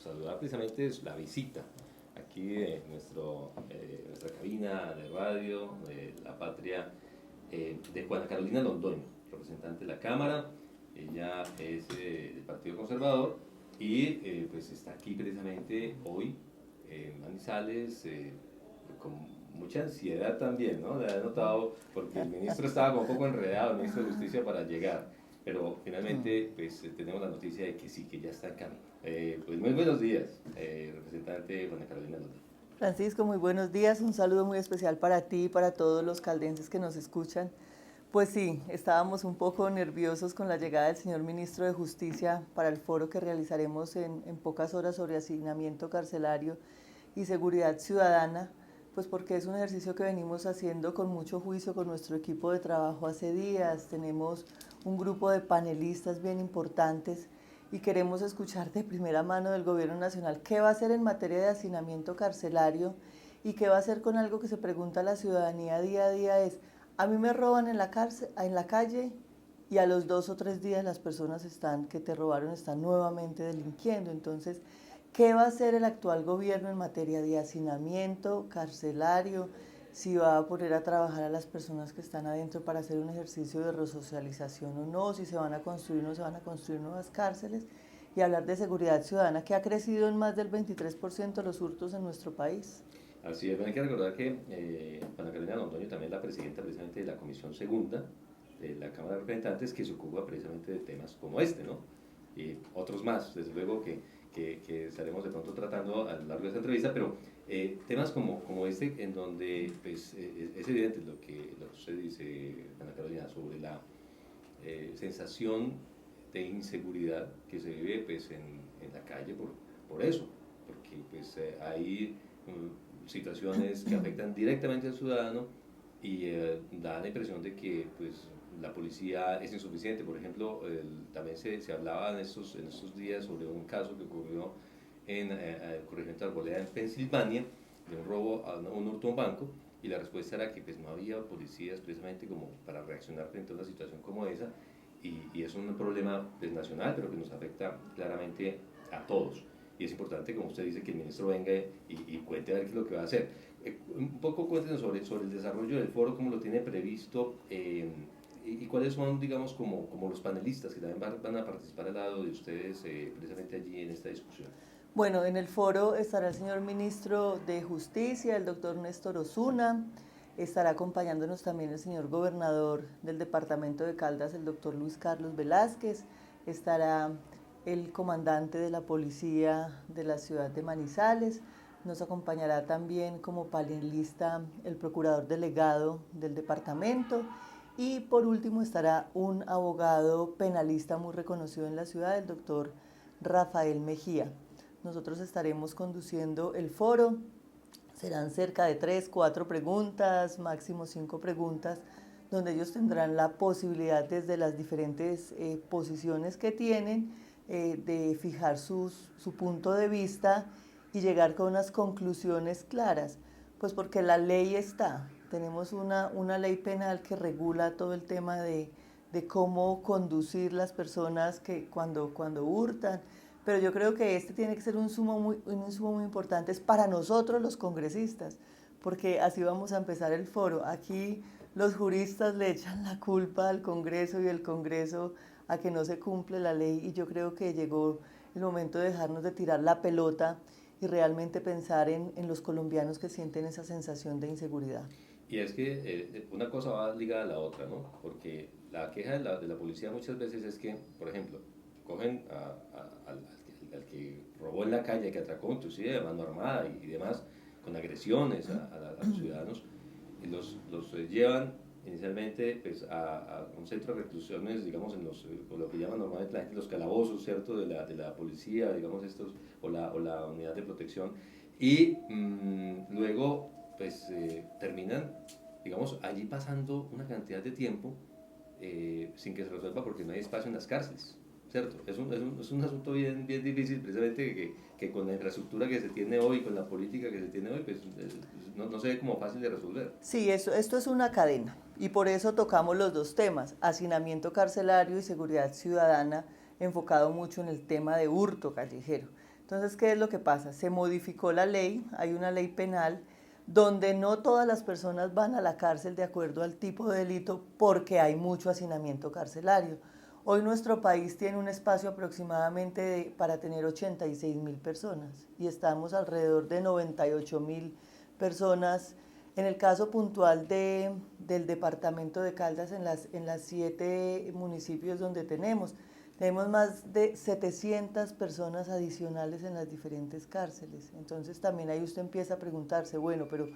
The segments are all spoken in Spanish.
saludar precisamente es la visita aquí de nuestra cabina de radio de La Patria, de Juana Carolina Londoño, representante de la Cámara. Ella es del Partido Conservador y pues está aquí precisamente hoy en Manizales, con mucha ansiedad también, ¿no? La he notado porque el ministro estaba como un poco enredado, el ministro de Justicia, para llegar, pero finalmente pues tenemos la noticia de que sí, que ya está en camino. Pues muy buenos días, representante Juana Carolina Londoño. Francisco, muy buenos días, un saludo muy especial para ti y para todos los caldenses que nos escuchan. Pues sí, estábamos un poco nerviosos con la llegada del señor ministro de Justicia para el foro que realizaremos en pocas horas sobre hacinamiento carcelario y seguridad ciudadana, pues porque es un ejercicio que venimos haciendo con mucho juicio con nuestro equipo de trabajo hace días. Tenemos un grupo de panelistas bien importantes y queremos escuchar de primera mano del Gobierno Nacional qué va a hacer en materia de hacinamiento carcelario y qué va a hacer con algo que se pregunta a la ciudadanía día a día es: a mí me roban en la calle y a los 2 o 3 días las personas que te robaron están nuevamente delinquiendo. Entonces, ¿qué va a hacer el actual gobierno en materia de hacinamiento carcelario? Si va a poner a trabajar a las personas que están adentro para hacer un ejercicio de resocialización o no, si se van a construir o no se van a construir nuevas cárceles, y hablar de seguridad ciudadana, que ha crecido en más del 23% los hurtos en nuestro país. Así es, bueno, hay que recordar que Juana Carolina Londoño también es la presidenta precisamente de la Comisión Segunda de la Cámara de Representantes, que se ocupa precisamente de temas como este, ¿no? Y otros más, desde luego que estaremos de pronto tratando a lo largo de esta entrevista, pero temas como este, en donde pues, es evidente lo que usted dice, Juana Carolina, sobre la sensación de inseguridad que se vive pues, en la calle por eso, porque pues, hay situaciones que afectan directamente al ciudadano y da la impresión de que pues, la policía es insuficiente. Por ejemplo, también se hablaba en estos días sobre un caso que ocurrió en el corregimiento de Arboleda, en Pensilvania, de un robo, un hurto a un banco, y la respuesta era que pues, no había policías precisamente como para reaccionar frente a una situación como esa, y es un problema pues, nacional, pero que nos afecta claramente a todos. Y es importante, como usted dice, que el ministro venga y cuente a ver qué es lo que va a hacer. Un poco cuéntenos sobre el desarrollo del foro, cómo lo tiene previsto, y cuáles son, digamos, como los panelistas que también van a participar al lado de ustedes precisamente allí en esta discusión. Bueno, en el foro estará el señor ministro de Justicia, el doctor Néstor Osuna, estará acompañándonos también el señor gobernador del departamento de Caldas, el doctor Luis Carlos Velázquez, estará el comandante de la policía de la ciudad de Manizales, nos acompañará también como panelista el procurador delegado del departamento y por último estará un abogado penalista muy reconocido en la ciudad, el doctor Rafael Mejía. Nosotros estaremos conduciendo el foro, serán cerca de 3, 4 preguntas, máximo 5 preguntas, donde ellos tendrán la posibilidad desde las diferentes posiciones que tienen de fijar su punto de vista y llegar con unas conclusiones claras, pues porque la ley está, tenemos una ley penal que regula todo el tema de cómo conducir las personas que cuando hurtan, pero yo creo que este tiene que ser un insumo muy importante es para nosotros los congresistas, porque así vamos a empezar el foro. Aquí los juristas le echan la culpa al Congreso y el Congreso a que no se cumple la ley, y yo creo que llegó el momento de dejarnos de tirar la pelota y realmente pensar en los colombianos que sienten esa sensación de inseguridad. Y es que una cosa va ligada a la otra, ¿no? Porque la queja de la policía muchas veces es que, por ejemplo, cogen al que robó en la calle, que atracó inclusive de mano armada y demás, con agresiones a los ciudadanos, y los llevan inicialmente pues, a un centro de reclusiones, digamos, en lo que llaman normalmente la gente los calabozos, ¿cierto?, de la policía, digamos, o la unidad de protección, y luego pues terminan, digamos, allí pasando una cantidad de tiempo sin que se resuelva porque no hay espacio en las cárceles, ¿cierto? Es un asunto bien difícil, precisamente que con la infraestructura que se tiene hoy, con la política que se tiene hoy, pues no se ve como fácil de resolver. Sí, esto es una cadena y por eso tocamos los dos temas, hacinamiento carcelario y seguridad ciudadana, enfocado mucho en el tema de hurto callejero. Entonces, ¿qué es lo que pasa? Se modificó la ley, hay una ley penal donde no todas las personas van a la cárcel de acuerdo al tipo de delito porque hay mucho hacinamiento carcelario. Hoy nuestro país tiene un espacio aproximadamente para tener 86.000 personas y estamos alrededor de 98.000 personas. En el caso puntual del departamento de Caldas, en las 7 municipios donde tenemos más de 700 personas adicionales en las diferentes cárceles. Entonces también ahí usted empieza a preguntarse, bueno, pero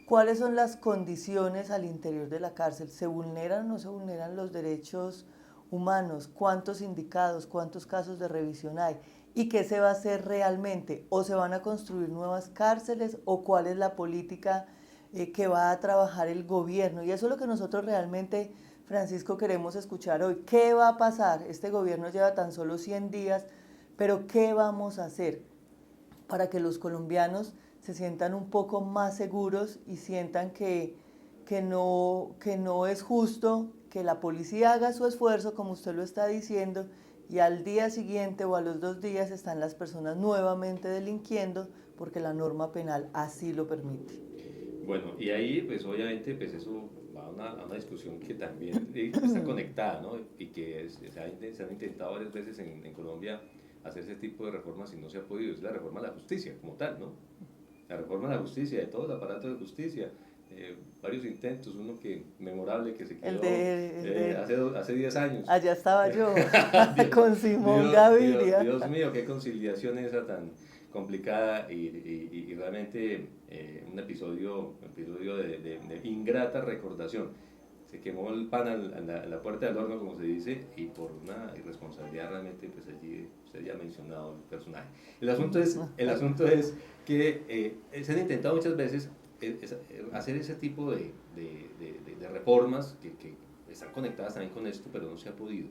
¿cuáles son las condiciones al interior de la cárcel? ¿Se vulneran o no se vulneran los derechos humanos? ¿Cuántos indicados? ¿Cuántos casos de revisión hay? ¿Y qué se va a hacer realmente? ¿O se van a construir nuevas cárceles? ¿O cuál es la política que va a trabajar el gobierno? Y eso es lo que nosotros realmente, Francisco, queremos escuchar hoy. ¿Qué va a pasar? Este gobierno lleva tan solo 100 días, pero ¿qué vamos a hacer para que los colombianos se sientan un poco más seguros y sientan que no es justo que la policía haga su esfuerzo, como usted lo está diciendo, y al día siguiente o a los 2 días están las personas nuevamente delinquiendo porque la norma penal así lo permite? Bueno, y ahí pues obviamente pues eso va a una discusión que también está conectada, ¿no? Y que se han intentado varias veces en Colombia hacer ese tipo de reformas y no se ha podido. Es la reforma a la justicia como tal, ¿no? La reforma a la justicia, de todo el aparato de justicia. Varios intentos, uno que memorable que se El quedó hace 10 años. allá estaba yo, Dios, con Simón Gaviria. Dios mío, qué conciliación esa tan complicada y realmente un episodio de ingrata recordación. Se quemó el pan a la puerta del horno, como se dice, y por una irresponsabilidad realmente, pues allí usted ya ha mencionado el personaje. El asunto es que se han intentado muchas veces hacer ese tipo de reformas que están conectadas también con esto, pero no se ha podido.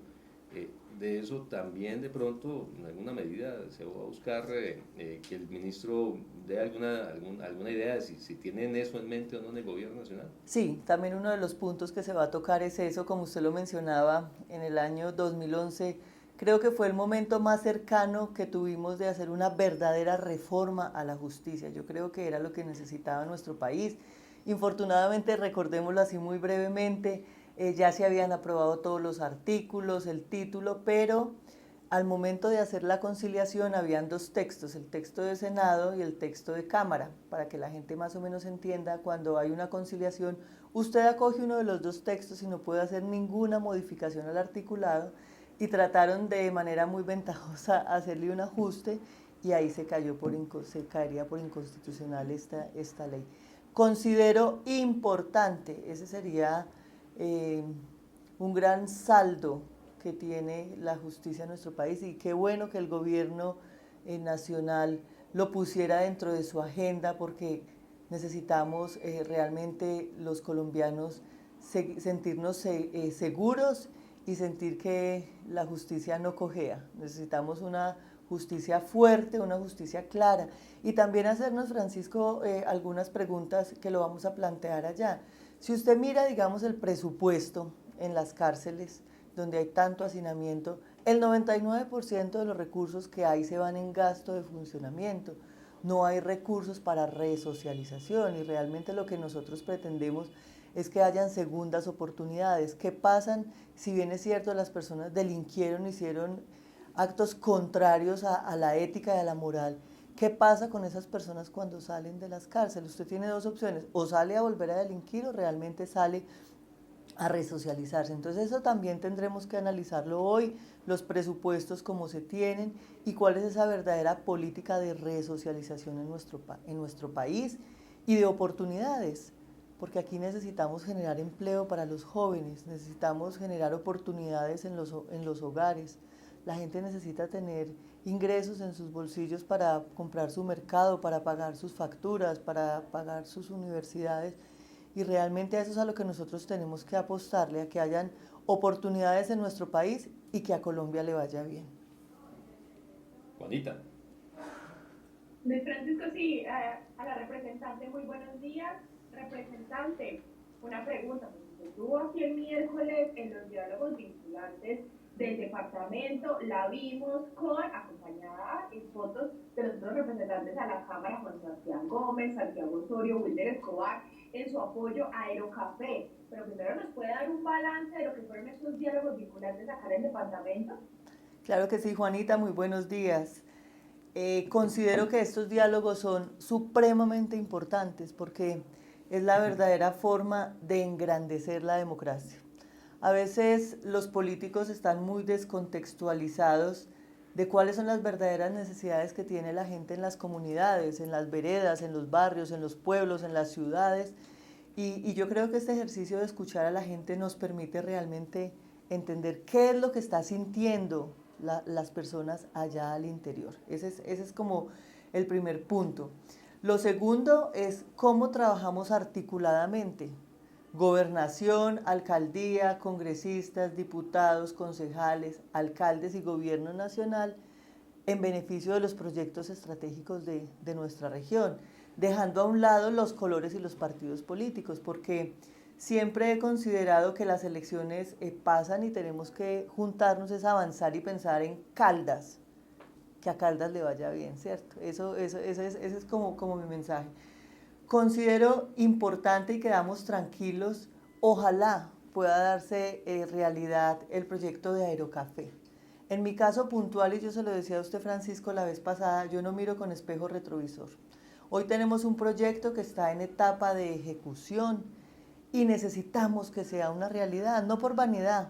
De eso también de pronto, en alguna medida, se va a buscar que el ministro dé alguna idea de si tienen eso en mente o no en el gobierno nacional. Sí, también uno de los puntos que se va a tocar es eso, como usted lo mencionaba, en el año 2011, creo que fue el momento más cercano que tuvimos de hacer una verdadera reforma a la justicia. Yo creo que era lo que necesitaba nuestro país. Infortunadamente, recordémoslo así muy brevemente, ya se habían aprobado todos los artículos, el título, pero al momento de hacer la conciliación habían 2 textos, el texto de Senado y el texto de Cámara, para que la gente más o menos entienda, cuando hay una conciliación, usted acoge uno de los 2 textos y no puede hacer ninguna modificación al articulado, y trataron de manera muy ventajosa hacerle un ajuste y ahí se caería por inconstitucional esta ley. Considero importante, ese sería un gran saldo que tiene la justicia en nuestro país, y qué bueno que el gobierno nacional lo pusiera dentro de su agenda, porque necesitamos realmente los colombianos sentirnos seguros y sentir que la justicia no cojea. Necesitamos una justicia fuerte, una justicia clara, y también hacernos, Francisco, algunas preguntas que lo vamos a plantear allá. Si usted mira, digamos, el presupuesto en las cárceles donde hay tanto hacinamiento, el 99% de los recursos que hay se van en gasto de funcionamiento. No hay recursos para resocialización, y realmente lo que nosotros pretendemos es que hayan segundas oportunidades. ¿Qué pasan si bien es cierto las personas delinquieron, hicieron actos contrarios a la ética y a la moral? ¿Qué pasa con esas personas cuando salen de las cárceles? Usted tiene 2 opciones: o sale a volver a delinquir o realmente sale a resocializarse. Entonces eso también tendremos que analizarlo hoy, los presupuestos como se tienen y cuál es esa verdadera política de resocialización en nuestro país, y de oportunidades, porque aquí necesitamos generar empleo para los jóvenes, necesitamos generar oportunidades en los hogares. La gente necesita tener ingresos en sus bolsillos para comprar su mercado, para pagar sus facturas, para pagar sus universidades, y realmente eso es a lo que nosotros tenemos que apostarle, a que hayan oportunidades en nuestro país y que a Colombia le vaya bien. Juanita. Luis Francisco, sí, a la representante, muy buenos días. Representante, una pregunta, pues usted estuvo aquí el miércoles en los diálogos vinculantes del departamento, la vimos acompañada en fotos de los otros representantes a la Cámara, Juan Sebastián Gómez, Santiago Osorio, Wilder Escobar, en su apoyo a Aerocafé. Pero primero nos puede dar un balance de lo que fueron estos diálogos vinculantes acá en el departamento. Claro que sí, Juanita, muy buenos días. Considero que estos diálogos son supremamente importantes porque es la verdadera forma de engrandecer la democracia. A veces los políticos están muy descontextualizados de cuáles son las verdaderas necesidades que tiene la gente en las comunidades, en las veredas, en los barrios, en los pueblos, en las ciudades. Y yo creo que este ejercicio de escuchar a la gente nos permite realmente entender qué es lo que está sintiendo las personas allá al interior. Ese es como el primer punto. Lo segundo es cómo trabajamos articuladamente. Gobernación, alcaldía, congresistas, diputados, concejales, alcaldes y gobierno nacional en beneficio de los proyectos estratégicos de nuestra región, dejando a un lado los colores y los partidos políticos, porque siempre he considerado que las elecciones pasan y tenemos que juntarnos, es avanzar y pensar en Caldas, que a Caldas le vaya bien, ¿cierto? Ese es como mi mensaje. Considero importante y quedamos tranquilos, ojalá pueda darse realidad el proyecto de Aerocafé. En mi caso puntual, y yo se lo decía a usted, Francisco, la vez pasada, yo no miro con espejo retrovisor. Hoy tenemos un proyecto que está en etapa de ejecución y necesitamos que sea una realidad, no por vanidad,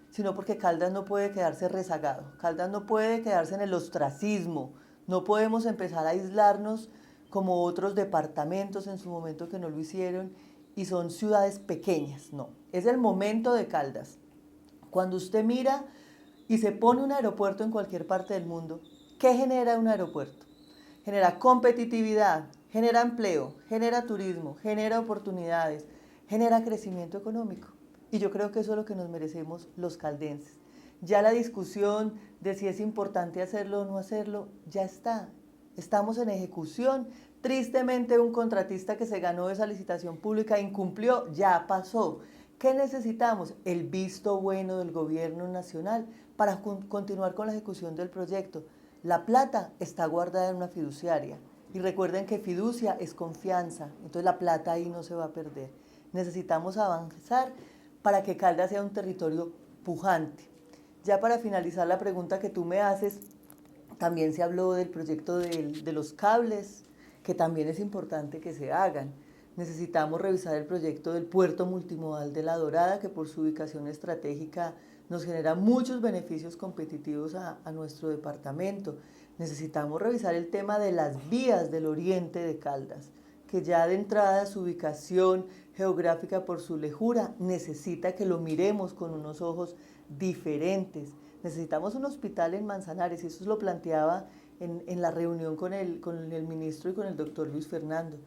sino porque Caldas no puede quedarse rezagado, Caldas no puede quedarse en el ostracismo, no podemos empezar a aislarnos como otros departamentos en su momento que no lo hicieron y son ciudades pequeñas, no, es el momento de Caldas. Cuando usted mira y se pone un aeropuerto en cualquier parte del mundo, ¿qué genera un aeropuerto? Genera competitividad, genera empleo, genera turismo, genera oportunidades, genera crecimiento económico. Y yo creo que eso es lo que nos merecemos los caldenses. Ya la discusión de si es importante hacerlo o no hacerlo, ya está. Estamos en ejecución. Tristemente, un contratista que se ganó esa licitación pública incumplió, ya pasó. ¿Qué necesitamos? El visto bueno del gobierno nacional para continuar con la ejecución del proyecto. La plata está guardada en una fiduciaria. Y recuerden que fiducia es confianza, entonces la plata ahí no se va a perder. Necesitamos avanzar para que Caldas sea un territorio pujante. Ya para finalizar la pregunta que tú me haces, también se habló del proyecto de los cables, que también es importante que se hagan. Necesitamos revisar el proyecto del puerto multimodal de La Dorada, que por su ubicación estratégica nos genera muchos beneficios competitivos a nuestro departamento. Necesitamos revisar el tema de las vías del oriente de Caldas, que ya de entrada su ubicación geográfica por su lejura necesita que lo miremos con unos ojos diferentes. Necesitamos un hospital en Manzanares, y eso lo planteaba en la reunión con el ministro y con el doctor Luis Fernando.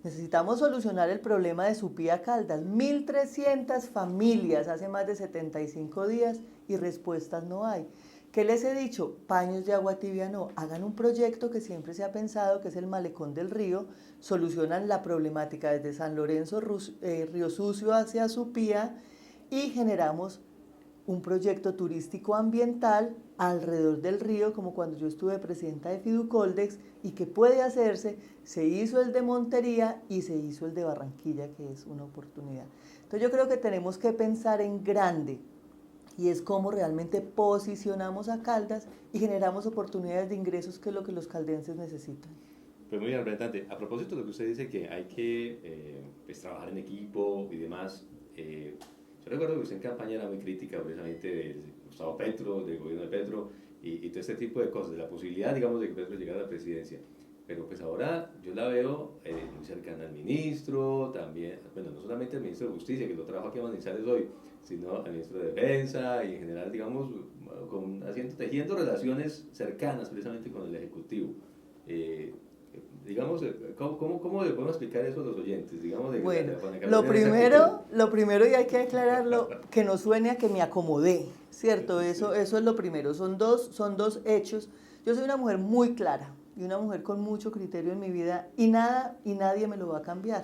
Necesitamos solucionar el problema de Supía Caldas, 1.300 familias hace más de 75 días y respuestas no hay. ¿Qué les he dicho? Paños de agua tibia no, hagan un proyecto que siempre se ha pensado que es el malecón del río, solucionan la problemática desde San Lorenzo, Río Sucio hacia Supía y generamos un proyecto turístico ambiental alrededor del río, como cuando yo estuve presidenta de Fiducoldex, y que puede hacerse. Se hizo el de Montería y se hizo el de Barranquilla, que es una oportunidad. Entonces yo creo que tenemos que pensar en grande, y es cómo realmente posicionamos a Caldas y generamos oportunidades de ingresos, que es lo que los caldenses necesitan. Pues muy bien, representante. A propósito de lo que usted dice, que hay que pues, trabajar en equipo y demás, yo recuerdo que usted en campaña era muy crítica precisamente de Gustavo Petro, del gobierno de Petro y todo este tipo de cosas, de la posibilidad, digamos, de que Petro llegara a la presidencia. Pero pues ahora yo la veo muy cercana al ministro, también, bueno, no solamente al ministro de Justicia, que lo trajo aquí a Manizales hoy, sino al ministro de Defensa y en general, digamos, tejiendo relaciones cercanas precisamente con el Ejecutivo. Digamos, ¿cómo le podemos explicar eso a los oyentes? Digamos, bueno, lo primero, y hay que aclararlo, que no suene a que me acomodé, ¿cierto? Sí. Eso es lo primero, son dos hechos. Yo soy una mujer muy clara y una mujer con mucho criterio en mi vida y nada y nadie me lo va a cambiar.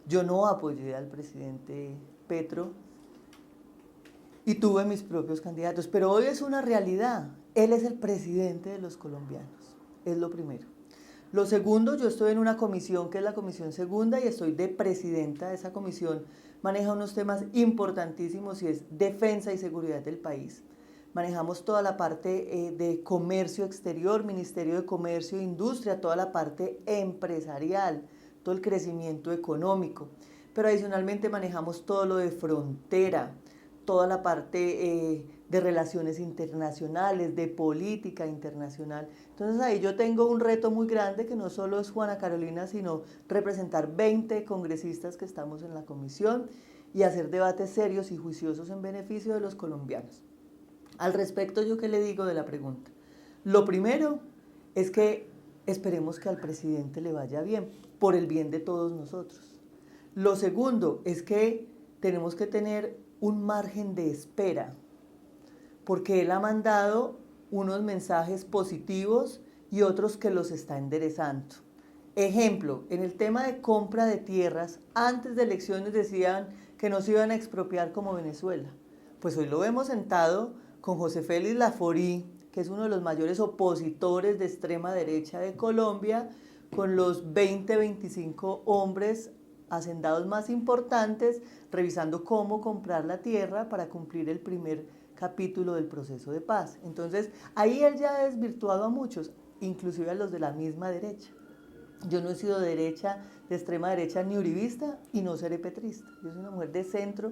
Yo no apoyé al presidente Petro y tuve mis propios candidatos, pero hoy es una realidad. Él es el presidente de los colombianos, es lo primero. Lo segundo, yo estoy en una comisión que es la Comisión Segunda y estoy de presidenta de esa comisión. Maneja unos temas importantísimos y es defensa y seguridad del país. Manejamos toda la parte de comercio exterior, Ministerio de Comercio e Industria, toda la parte empresarial, todo el crecimiento económico. Pero adicionalmente manejamos todo lo de frontera, toda la parte de relaciones internacionales, de política internacional. Entonces ahí yo tengo un reto muy grande que no solo es Juana Carolina, sino representar 20 congresistas que estamos en la comisión y hacer debates serios y juiciosos en beneficio de los colombianos. Al respecto, ¿yo qué le digo de la pregunta? Lo primero es que esperemos que al presidente le vaya bien, por el bien de todos nosotros. Lo segundo es que tenemos que tener un margen de espera, porque él ha mandado unos mensajes positivos y otros que los está enderezando. Ejemplo, en el tema de compra de tierras, antes de elecciones decían que no se iban a expropiar como Venezuela. Pues hoy lo hemos sentado con José Félix Laforí, que es uno de los mayores opositores de extrema derecha de Colombia, con los 20-25 hombres hacendados más importantes, revisando cómo comprar la tierra para cumplir el primer capítulo del proceso de paz. Entonces, ahí él ya ha desvirtuado a muchos, inclusive a los de la misma derecha. Yo no he sido de derecha, de extrema derecha ni uribista y no seré petrista. Yo soy una mujer de centro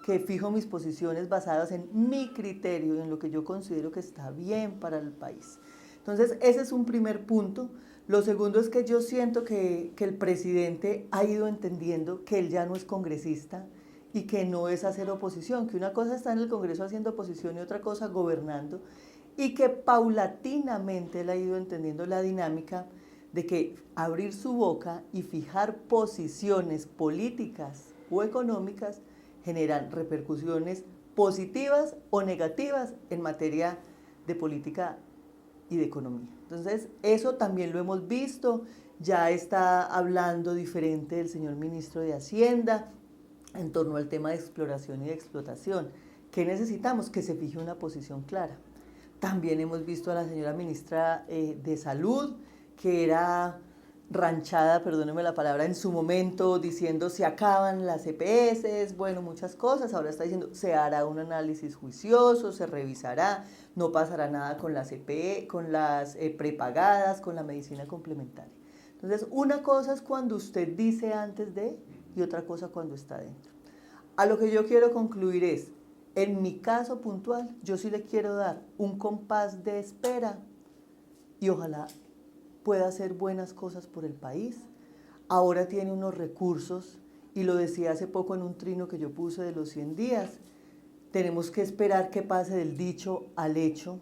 que fijo mis posiciones basadas en mi criterio y en lo que yo considero que está bien para el país. Entonces, ese es un primer punto. Lo segundo es que yo siento que el presidente ha ido entendiendo que él ya no es congresista y que no es hacer oposición, que una cosa está en el Congreso haciendo oposición y otra cosa gobernando, y que paulatinamente él ha ido entendiendo la dinámica de que abrir su boca y fijar posiciones políticas o económicas generan repercusiones positivas o negativas en materia de política y de economía. Entonces, eso también lo hemos visto, ya está hablando diferente el señor ministro de Hacienda en torno al tema de exploración y de explotación. ¿Qué necesitamos? Que se fije una posición clara. También hemos visto a la señora ministra de Salud, que era ranchada, perdónenme la palabra, en su momento diciendo se acaban las EPS, bueno, muchas cosas. Ahora está diciendo se hará un análisis juicioso, se revisará, no pasará nada con las con las prepagadas, con la medicina complementaria. Entonces, una cosa es cuando usted dice antes de y otra cosa cuando está dentro. A lo que yo quiero concluir es, en mi caso puntual, yo sí le quiero dar un compás de espera y ojalá pueda hacer buenas cosas por el país. Ahora tiene unos recursos y lo decía hace poco en un trino que yo puse de los 100 días. Tenemos que esperar que pase del dicho al hecho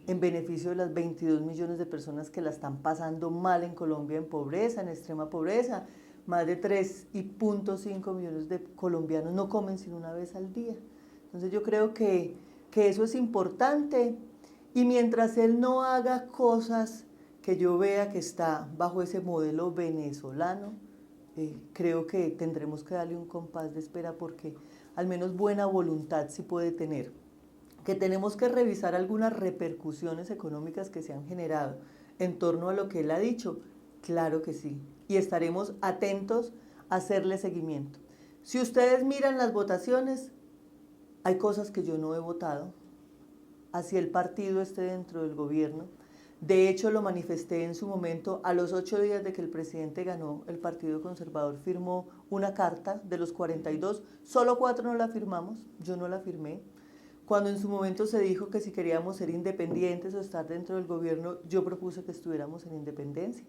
en beneficio de las 22 millones de personas que la están pasando mal en Colombia, en pobreza, en extrema pobreza. Más de 3,5 millones de colombianos no comen sino una vez al día. Entonces yo creo que eso es importante y mientras él no haga cosas que yo vea que está bajo ese modelo venezolano, creo que tendremos que darle un compás de espera porque al menos buena voluntad sí puede tener. Que tenemos que revisar algunas repercusiones económicas que se han generado en torno a lo que él ha dicho, claro que sí, y estaremos atentos a hacerle seguimiento. Si ustedes miran las votaciones, hay cosas que yo no he votado, así el partido esté dentro del gobierno. De hecho, lo manifesté en su momento, a los 8 días de que el presidente ganó, el Partido Conservador firmó una carta de los 42, solo 4 no la firmamos, yo no la firmé. Cuando en su momento se dijo que si queríamos ser independientes o estar dentro del gobierno, yo propuse que estuviéramos en independencia,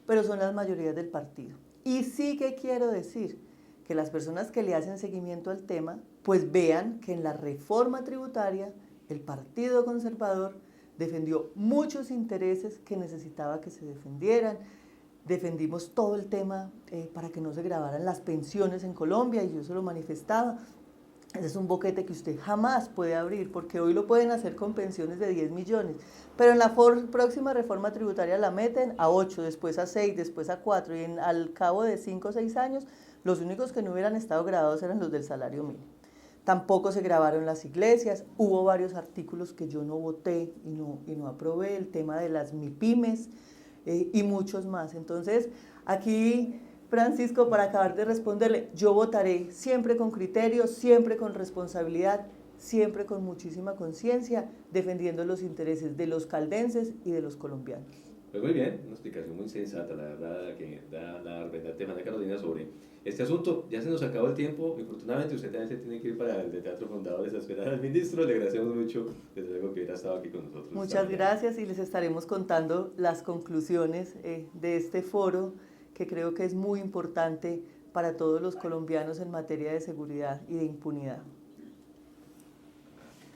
pero son las mayorías del partido. Y sí que quiero decir que las personas que le hacen seguimiento al tema, pues vean que en la reforma tributaria, el Partido Conservador defendió muchos intereses que necesitaba que se defendieran. Defendimos todo el tema para que no se grabaran las pensiones en Colombia y yo se lo manifestaba. Ese es un boquete que usted jamás puede abrir porque hoy lo pueden hacer con pensiones de 10 millones, pero en la próxima reforma tributaria la meten a 8, después a 6, después a 4 y al cabo de 5 o 6 años los únicos que no hubieran estado grabados eran los del salario mínimo. Tampoco se grabaron las iglesias, hubo varios artículos que yo no voté y no aprobé, el tema de las MIPYMES y muchos más. Entonces, aquí, Francisco, para acabar de responderle, yo votaré siempre con criterio, siempre con responsabilidad, siempre con muchísima conciencia, defendiendo los intereses de los caldenses y de los colombianos. Pues muy bien, una explicación muy sensata, la verdad, que da la representante María Carolina sobre este asunto. Ya se nos acabó el tiempo, infortunadamente usted también se tiene que ir para el de Teatro Fundadores a esperar al ministro. Le agradecemos mucho, desde luego, que hubiera estado aquí con nosotros. Muchas gracias y les estaremos contando las conclusiones de este foro, que creo que es muy importante para todos los colombianos en materia de seguridad y de impunidad.